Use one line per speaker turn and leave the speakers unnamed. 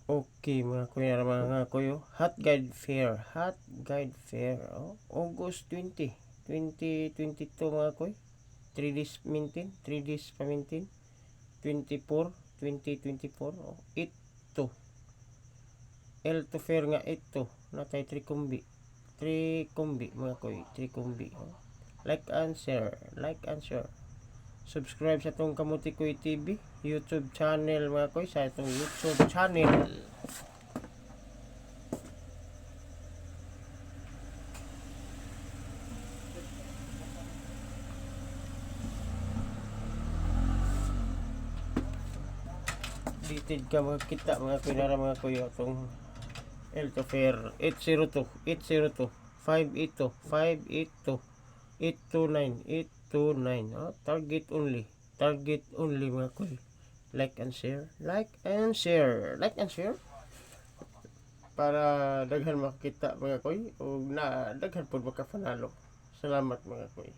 Okay mga kuya mga kuyo, Hot Guide Fair, August 20, 2022 mga kuy. 3 days maintain, 3 days pa maintain. 24, 2024, ito. L to fair nga ito, natay 3 kumbi. 3 kumbi mga kuy, 3 kumbi. Like and share. Subscribe sa itong Kamuti Koy TV YouTube channel mga koy, sa itong YouTube channel. Dated ka makakita mga koy nara mga koy itong L to fair 802 582 829 target only mga koy. Like and share para daghan makita mga koy, o na daghan pud makapanalo. Salamat mga koy.